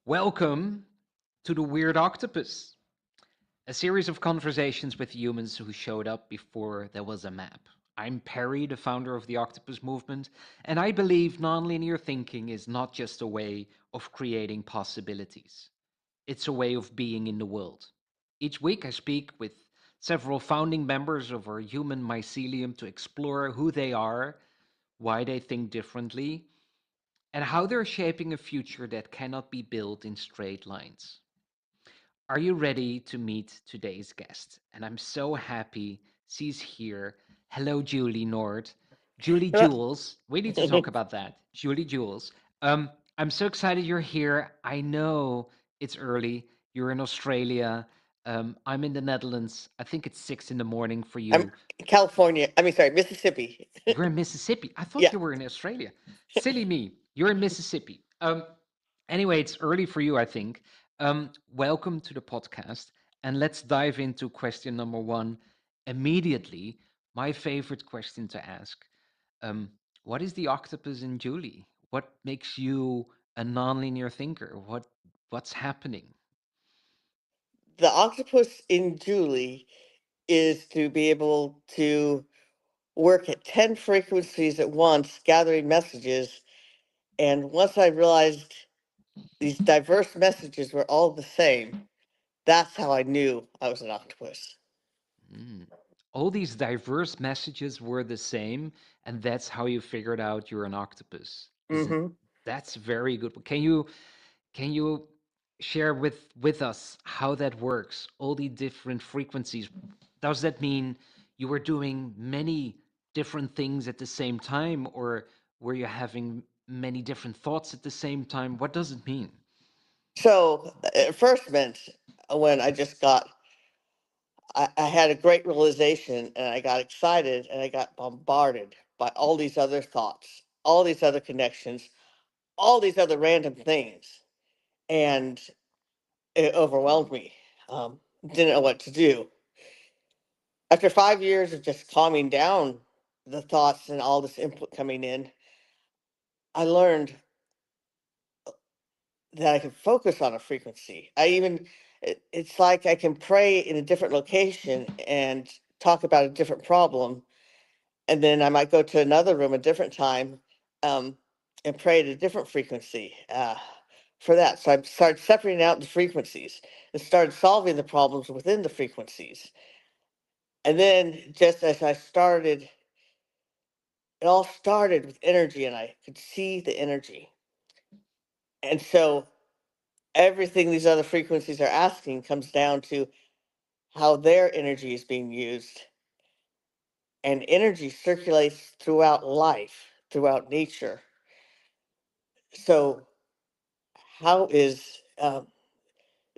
Welcome to the Weird Octopus, a series of conversations with humans who showed up before there was a map. I'm Perry, the founder of the Octopus Movement, and I believe nonlinear thinking is not just a way of creating possibilities, it's a way of being in the world. Each week, I speak with several founding members of our human mycelium to explore who they are, why they think differently, and how they're shaping a future that cannot be built in straight lines. Are you ready to meet today's guest? And I'm so happy she's here. Hello, Julie Nord. Julie Jules. We need to talk about that. Julie Jules. I'm so excited you're here. I know it's early. You're in Australia. I'm in the Netherlands. I think it's 6 in the morning for I'm you. California. I mean, sorry, Mississippi. You're in Mississippi. I thought Yeah. you were in Australia. Silly me. You're in Mississippi. Anyway, it's early for you, I think. Welcome to the podcast. And let's dive into question number one immediately. My favorite question to ask. Um, what is the octopus in Julie? What makes you a nonlinear thinker? What's happening? The octopus in Julie is to be able to work at 10 frequencies at once, gathering messages. And once I realized these diverse messages were all the same, that's how I knew I was an octopus. Mm. All these diverse messages were the same, and that's how you figured out you're an octopus. Isn't Hmm. that's very good. Can you share with us how that works? All the different frequencies. Does that mean you were doing many different things at the same time, or were you having many different thoughts at the same time? What does it mean? So it first meant when I had a great realization and I got excited and I got bombarded by all these other thoughts, all these other connections, all these other random things. And it overwhelmed me. Didn't know what to do. After 5 years of just calming down the thoughts and all this input coming in, I learned that I can focus on a frequency. It's like I can pray in a different location and talk about a different problem. And then I might go to another room a different time um, and pray at a different frequency for that. So I started separating out the frequencies and started solving the problems within the frequencies. And then just as I started, it all started with energy and I could see the energy. And so everything these other frequencies are asking comes down to how their energy is being used. And energy circulates throughout life, throughout nature. So how is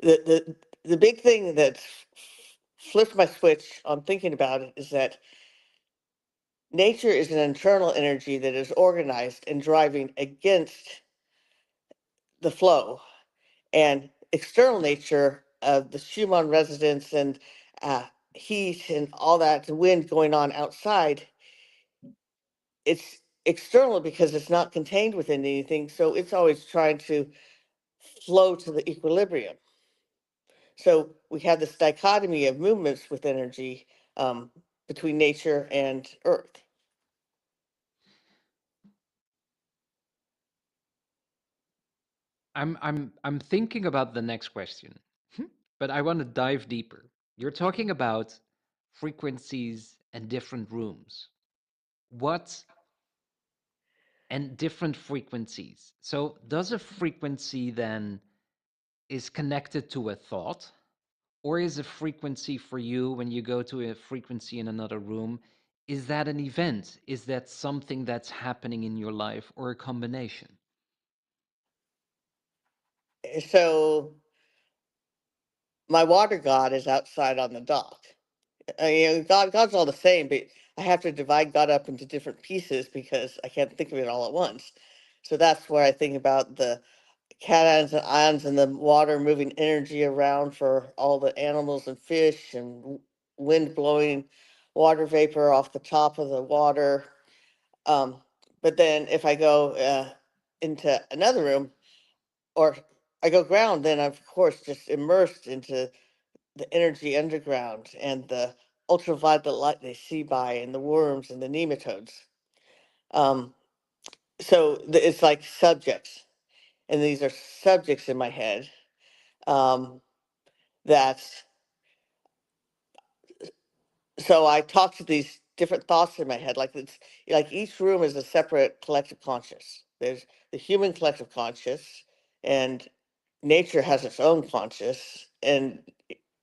the big thing that flipped my switch on thinking about it is that nature is an internal energy that is organized and driving against the flow, and external nature of the Schumann resonance and heat and all that wind going on outside, it's external because it's not contained within anything, so it's always trying to flow to the equilibrium. So we have this dichotomy of movements with energy between nature and earth. I'm thinking about the next question, but I want to dive deeper. You're talking about frequencies and different rooms. What and different frequencies. So does a frequency then is connected to a thought, or is a frequency for you when you go to a frequency in another room, is that an event? Is that something that's happening in your life or a combination? So my water god is outside on the dock. God's all the same, but I have to divide God up into different pieces because I can't think of it all at once. So that's where I think about the cations and ions in the water moving energy around for all the animals and fish and wind blowing water vapor off the top of the water. Um, but then if I go into another room or I go ground, then I'm of course just immersed into the energy underground and the ultraviolet light they see by and the worms and the nematodes. Um, it's like subjects, and these are subjects in my head um, that so I talk to these different thoughts in my head. Like it's like each room is a separate collective conscious. There's the human collective conscious, and nature has its own conscious, and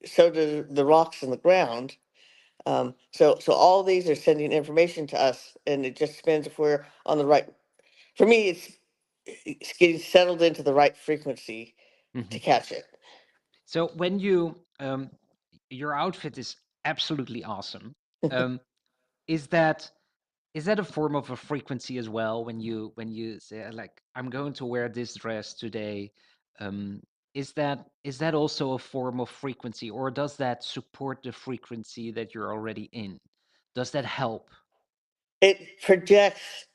so do the rocks in the ground. So all these are sending information to us, and it just depends if we're on the right. For me, it's getting settled into the right frequency to Hmm. catch it. So when you your outfit is absolutely awesome. Um, is that is that a form of a frequency as well when you say like I'm going to wear this dress today? Um, is that also a form of frequency, or does that support the frequency that you're already in? Does that help? It projects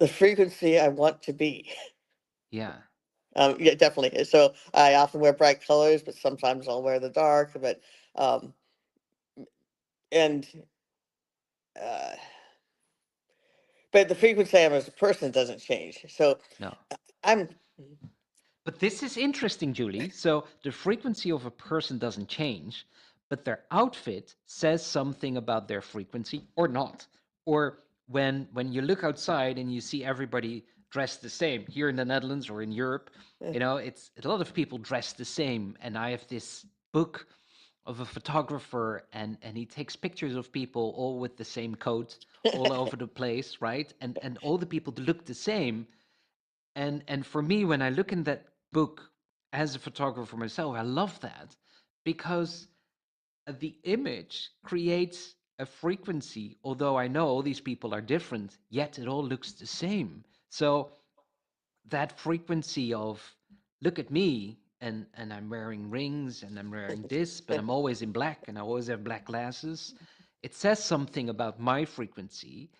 the frequency I want to be. Yeah. Yeah, definitely. So I often wear bright colors, but sometimes I'll wear the dark. Um, and uh, but the frequency I am as a person doesn't change. So No. I'm But this is interesting, Julie. So the frequency of a person doesn't change, but their outfit says something about their frequency or not. Or when you look outside and you see everybody dressed the same here in the Netherlands or in Europe, uh, you know, it's a lot of people dress the same. And I have this book of a photographer and he takes pictures of people all with the same coat all over the place, right? And all the people look the same, and for me when I look in that book as a photographer myself, I love that because the image creates a frequency. Although I know these people are different, yet it all looks the same. So that frequency of look at me, and I'm wearing rings and I'm wearing this, but I'm always in black and I always have black glasses, it says something about my frequency.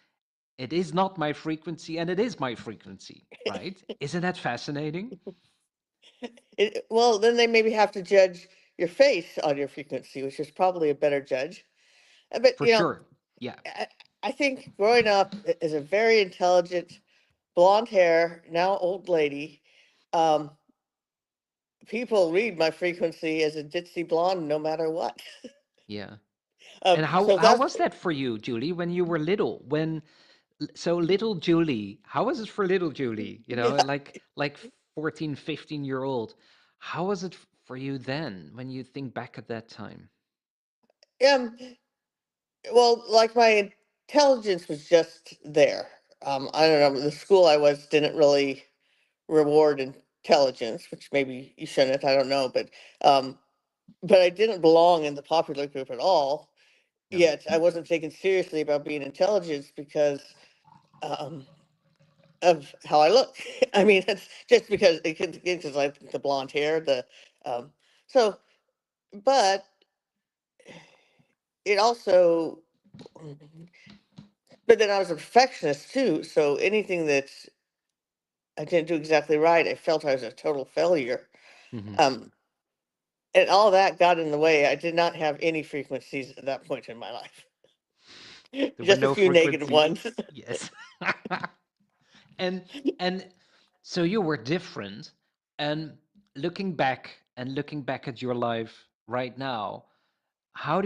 It is not my frequency and it is my frequency, right? Isn't that fascinating? well, then they maybe have to judge your face on your frequency, which is probably a better judge. But For sure. Yeah. I, I think growing up as a very intelligent, blonde hair, now old lady, um, people read my frequency as a ditzy blonde no matter what. Yeah. And So how that's was that for you, Julie, when you were little? So little Julie, how was it for little Julie? You know, yeah. like 14, 15-year old. How was it for you then when you think back at that time? Um, well, like my intelligence was just there. I don't know. The school I was didn't really reward intelligence, which maybe you shouldn't. I don't know, um, but I didn't belong in the popular group at all. No. Yet I wasn't taken seriously about being intelligent because um, of how I look. I mean, it's just because because like the blonde hair, the um, so. But it also, but then I was a perfectionist too. So anything that I didn't do exactly right, I felt I was a total failure. Hmm. Um, and all that got in the way. I did not have any frequencies at that point in my life, There were just a no few negative frequencies. ones. Yes. and and so you were different. And looking back at your life right now, how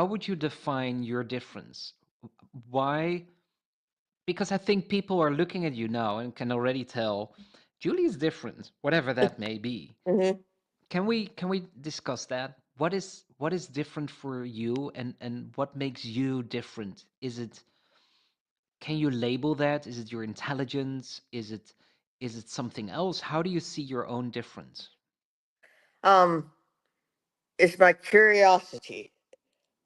would you define your difference? Why? Because I think people are looking at you now and can already tell Julie is different, whatever that may be. hmm Can we discuss that? What is different for you, and what makes you different? Is it, can you label that? Is it your intelligence? Is it something else? How do you see your own difference? Um, it's my curiosity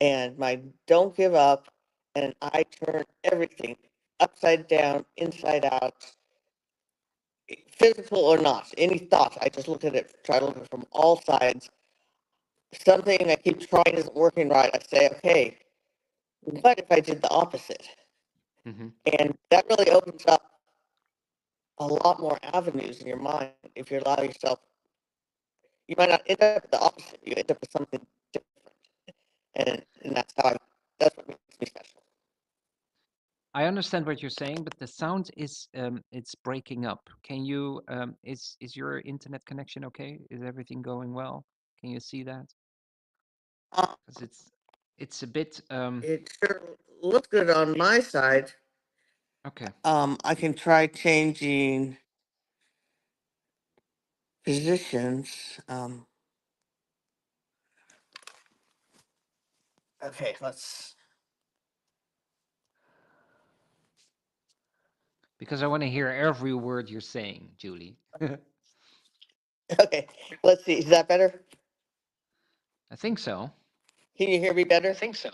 and my don't give up, and I turn everything upside down, inside out, physical or not. Any thought, I just look at it, try to look at it from all sides. Something I keep trying isn't working right. I say, okay, what if I did the opposite? Hmm. And that really opens up a lot more avenues in your mind if you allow yourself. You might not end up with the opposite. You end up with something different, and that's what makes me special. I understand what you're saying, but the sound is it's breaking up. Can you is your internet connection okay? Is everything going well? Can you see that? Um, Because it's a bit it sure looks good on my side. okay. I can try changing positions. Okay, let's. Because I want to hear every word you're saying, Julie. I Okay, let's see. Is that better? think so. Can you hear me better? I think so.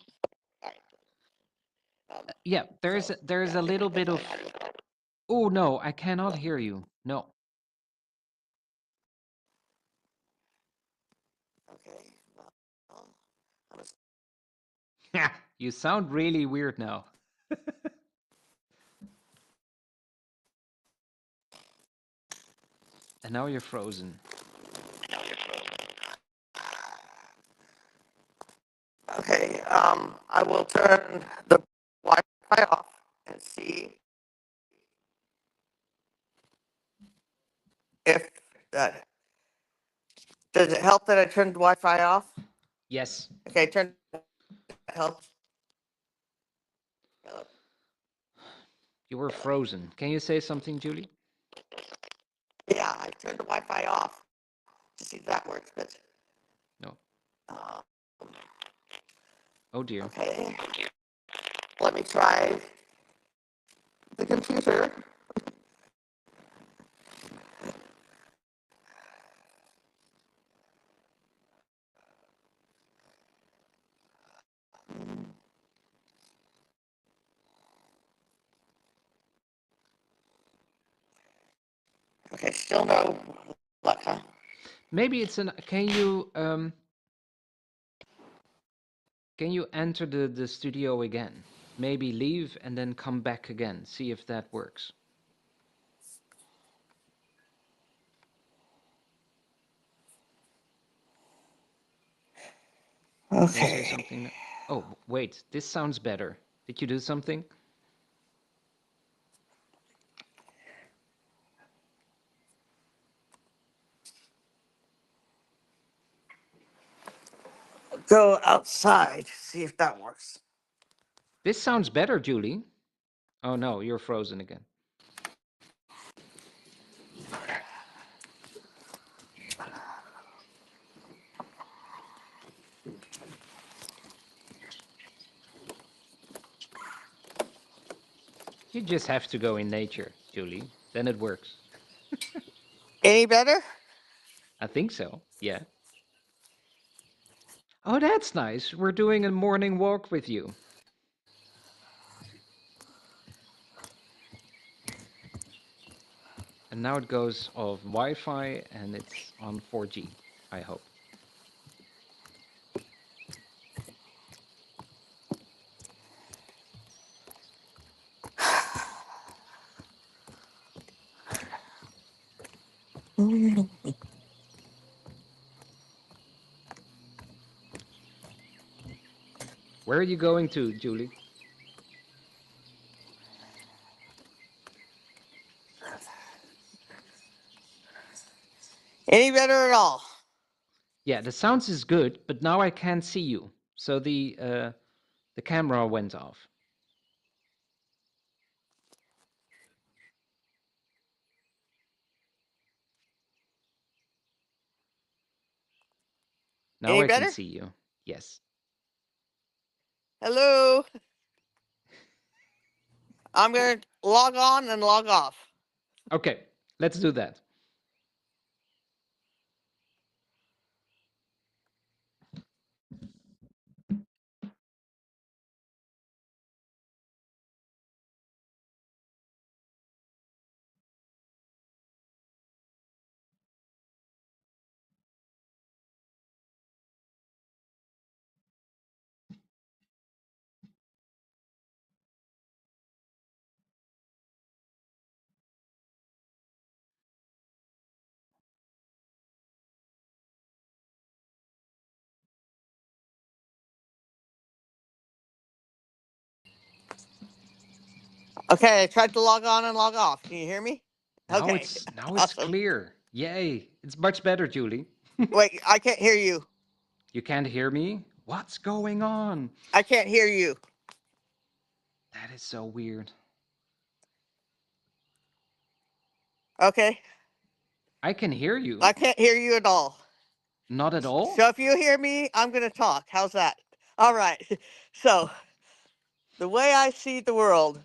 All right. Yeah, So there's yeah, a I think little that's bit of. fine. Oh no, I cannot hear you. No. Okay. Well, I was- You sound really weird now. And now you're frozen. Okay. I will turn the Wi-Fi off and see if that does it help that I turned the Wi-Fi off. Yes, Okay, turn help. you were frozen. Can you say something, Julie? Yeah, I turned the Wi-Fi off to see if that works. But No. uh, Oh dear. okay, let me try the computer. Okay, still no luck, huh? Maybe it's an. Can you enter the studio again? Maybe leave and then come back again. See if that works. Can you say Okay. something? Oh, wait. This sounds better. Did you do something? Go outside, see if that works. This sounds better, Julie. Oh no, you're frozen again. You just have to go in nature, Julie. Then it works. Any better? I think so. Yeah. Oh, that's nice. We're doing a morning walk with you. And now it goes off Wi Fi and it's on 4G, I hope. Where are you going to, Julie? Any better at all? Yeah, the sounds is good, but now I can't see you. So the camera went off. Now Any I can better? see you. Yes. Hello? I'm going to log on and log off. Okay, let's do that. Okay, I tried to log on and log off. Can you hear me? Now Okay, it's awesome. clear. Yay! It's much better, Julie. Wait, I can't hear you. You can't hear me? What's going on? I can't hear you. That is so weird. Okay, I can hear I you. can't hear you at all. Not at So all. if you hear me, I'm going to talk. How's that? All right. So the way I see the world,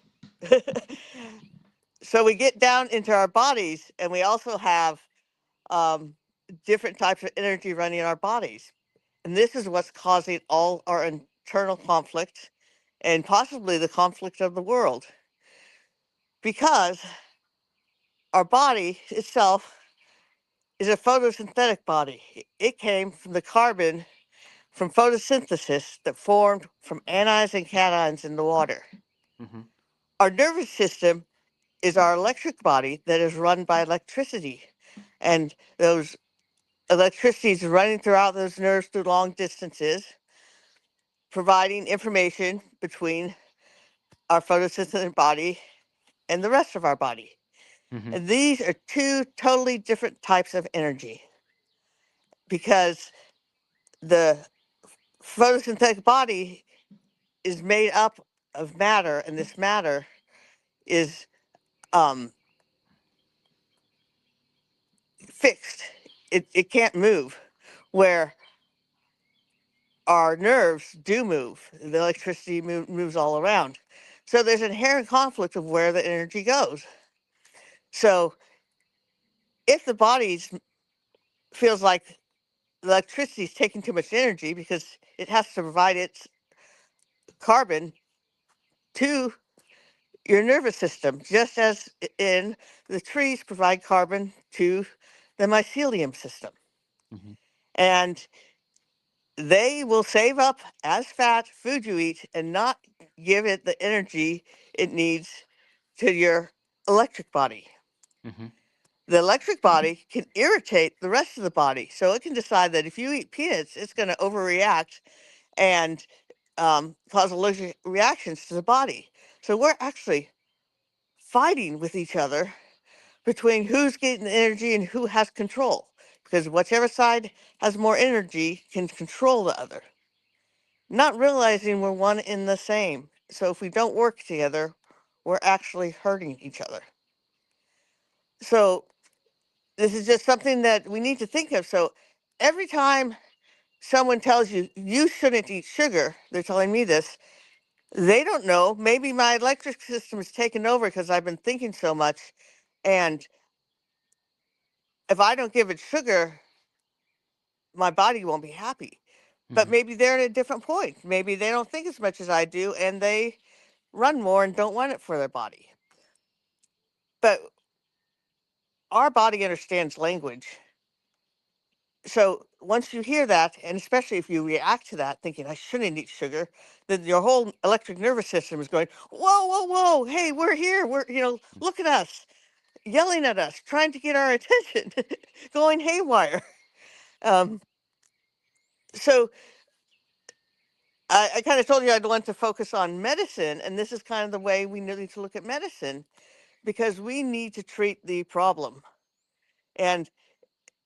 so we get down into our bodies, and we also have um, different types of energy running in our bodies. And this is what's causing all our internal conflict and possibly the conflict of the world. Because our body itself is a photosynthetic body. It came from the carbon from photosynthesis that formed from anions and cations in the water. Hmm. Our nervous system is our electric body that is run by electricity. And those electricity is running throughout those nerves through long distances, providing information between our photosynthetic body and the rest of our body. Hmm. And these are two totally different types of energy because the photosynthetic body is made up of matter, and this matter is um, fixed. It can't move, where our nerves do move. The electricity moves all around. So there's inherent conflict of where the energy goes. So if the body feels like the electricity is taking too much energy because it has to provide its carbon to your nervous system, just as in the trees provide carbon to the mycelium system. Hmm. And they will save up as fat food you eat and not give it the energy it needs to your electric body. Hmm. The electric body can irritate the rest of the body. So it can decide that if you eat peanuts, it's going to overreact and cause allergic reactions to the body. So we're actually fighting with each other between who's getting the energy and who has control. Because whichever side has more energy can control the other, not realizing we're one in the same. So if we don't work together, we're actually hurting each other. So this is just something that we need to think of. So every time someone tells you you shouldn't eat sugar, they're telling me this. They don't know. Maybe my electric system is taken over because I've been thinking so much. And if I don't give it sugar, my body won't be happy. But Hmm. maybe they're at a different point. Maybe they don't think as much as I do and they run more and don't want it for their body. But our body understands language. So once you hear that, and especially if you react to that, thinking I shouldn't eat sugar, then your whole electric nervous system is going, whoa, whoa, whoa, hey, we're here. Look at us, yelling at us, trying to get our attention, going haywire. Um, so I kind of told you I'd want to focus on medicine, and this is kind of the way we need to look at medicine because we need to treat the problem. And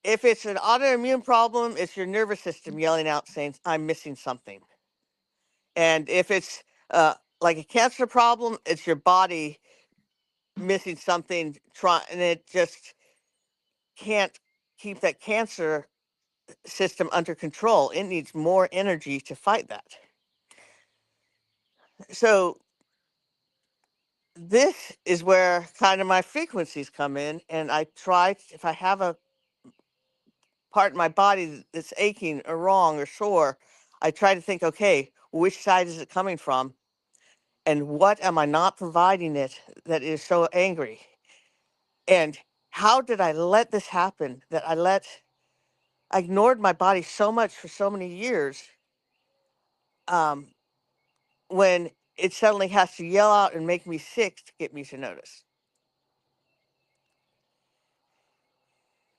if it's an autoimmune problem, it's your nervous system yelling out saying, I'm missing something. And if it's like a cancer problem, it's your body missing something, and it just can't keep that cancer system under control. It needs more energy to fight that. So this is where kind of my frequencies come in, and I try if I have a part in my body that's aching or wrong or sore, I try to think, okay, which side is it coming from? And what am I not providing it that is so angry? And how did I let this happen? I ignored my body so much for so many years um, when it suddenly has to yell out and make me sick to get me to notice.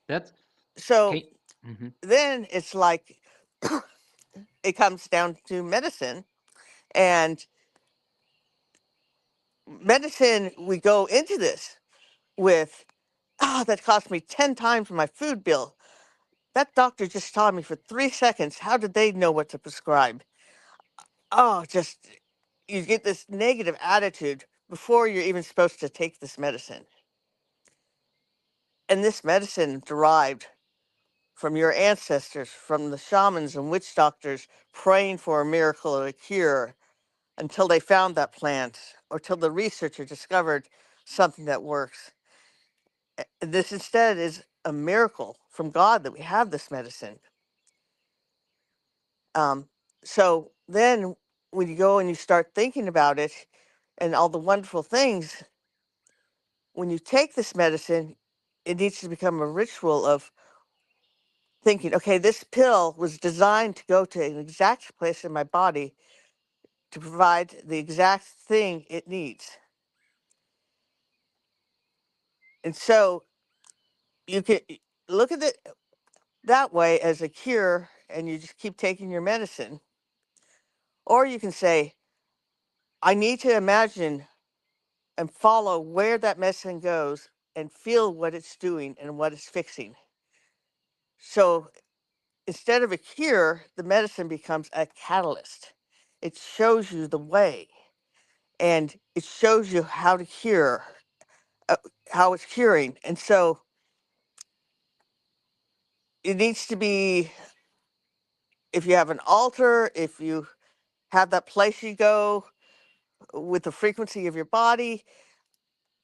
That's So okay. Hmm. then it's like it comes down to medicine. And medicine, we go into this with, oh, that cost me 10 times my food bill. That doctor just saw me for 3 seconds. How did they know what to prescribe? Oh, just you get this negative attitude before you're even supposed to take this medicine. And this medicine derived from your ancestors, from the shamans and witch doctors praying for a miracle or a cure until they found that plant or till the researcher discovered something that works. This instead is a miracle from God that we have this medicine. Um, so then when you go and you start thinking about it and all the wonderful things, when you take this medicine, it needs to become a ritual of thinking, okay, this pill was designed to go to an exact place in my body to provide the exact thing it needs. And so you can look at it that way as a cure and you just keep taking your medicine. Or you can say, I need to imagine and follow where that medicine goes and feel what it's doing and what it's fixing. So instead of a cure, the medicine becomes a catalyst. It shows you the way and it shows you how to cure, uh, how it's curing. And so it needs to be, if you have an altar, if you have that place you go with the frequency of your body,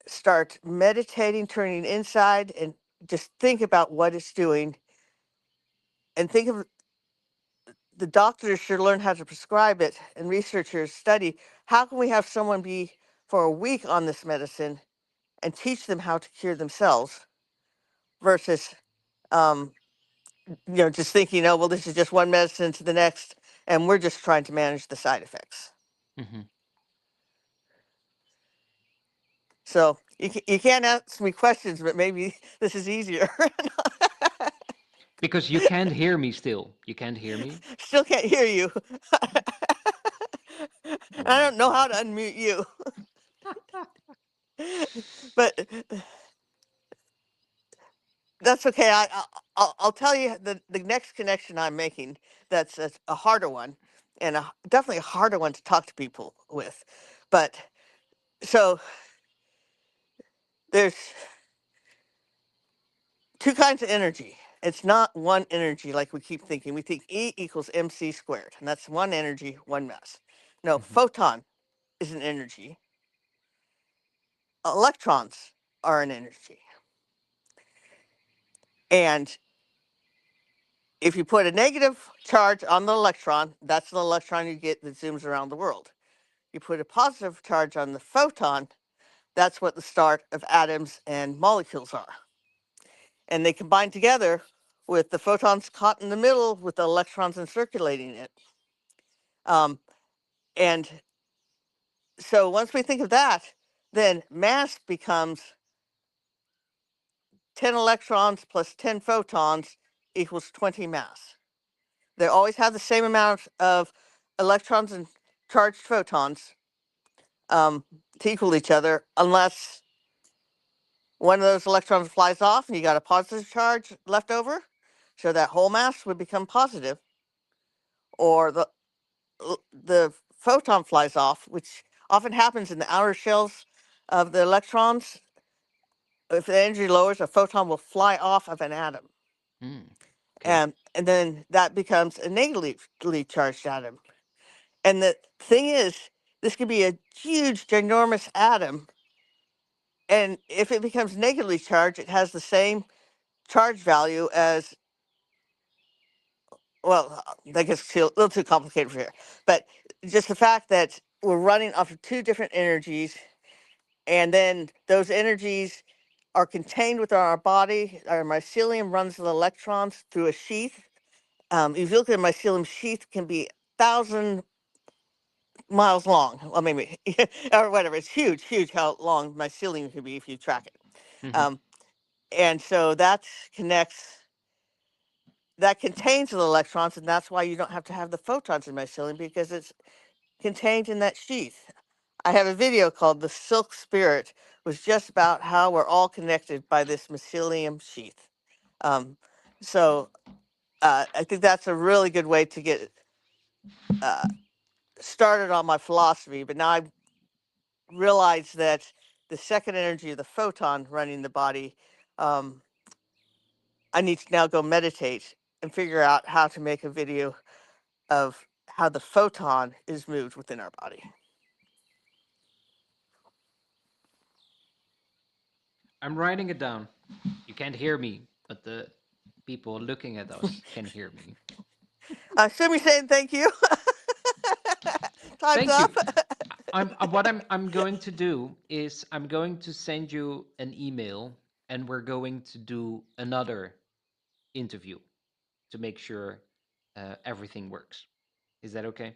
start meditating, turning inside, and just think about what it's doing. And think of the doctors should learn how to prescribe it, and researchers study how can we have someone be for a week on this medicine and teach them how to cure themselves versus um, just thinking, oh, well, this is just one medicine to the next, and we're just trying to manage the side effects. Hmm. So you can't ask me questions, but maybe this is easier. Because you can't hear me still. You can't hear me? Still can't hear you. Oh I my don't know how God. to unmute you, but that's okay. I'll tell you the next connection I'm making. That's a harder one, and definitely a harder one to talk to people with. But so there's two kinds of energy. It's not one energy like we keep thinking. We think E equals mc squared, and that's one energy, one mass. No, Hmm. photon is an energy. Electrons are an energy. And if you put a negative charge on the electron, that's the electron you get that zooms around the world. You put a positive charge on the photon, that's what the start of atoms and molecules are. And they combine together with the photons caught in the middle with the electrons in circulating it. Um, and so once we think of that, then mass becomes 10 electrons plus 10 photons equals 20 mass. They always have the same amount of electrons and charged photons to equal each other, unless one of those electrons flies off and you got a positive charge left over. So that whole mass would become positive, or the photon flies off, which often happens in the outer shells of the electrons. If the energy lowers, a photon will fly off of an atom. Mm. Okay. And then that becomes a negatively charged atom. And the thing is, this could be a huge, ginormous atom. And if it becomes negatively charged, it has the same charge value as, well, that gets a little too complicated for here. But just the fact that we're running off of two different energies, and then those energies are contained within our body. Our mycelium runs the electrons through a sheath. If you look at a mycelium sheath, can be 1,000 miles long. Well, maybe or whatever. It's huge, huge how long mycelium can be if you track it. Hmm. Um, and so connects that contains the electrons, and that's why you don't have to have the photons in mycelium because it's contained in that sheath. I have a video called "The Silk Spirit," was just about how we're all connected by this mycelium sheath. Um, so I think that's a really good way to get uh, started on my philosophy. But now I realize that the second energy of the photon running the body, um, I need to now go meditate and figure out how to make a video of how the photon is moved within our body. I'm writing it down. You can't hear me, but the people looking at us can hear me. Simi saying thank you. Time's Thank you. up. I'm going to do is I'm going to send you an email, and we're going to do another interview to make sure everything works. Is that okay?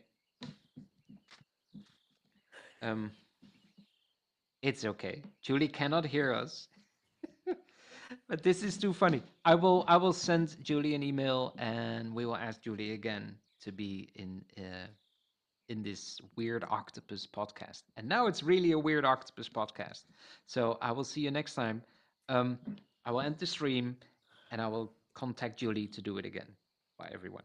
Um, it's okay. Julie cannot hear us, but this is too funny. I will send Julie an email, and we will ask Julie again to be in this weird octopus podcast. And now it's really a weird octopus podcast. So I will see you next time. Um, I will end the stream, and I will contact Julie to do it again. Bye, everyone.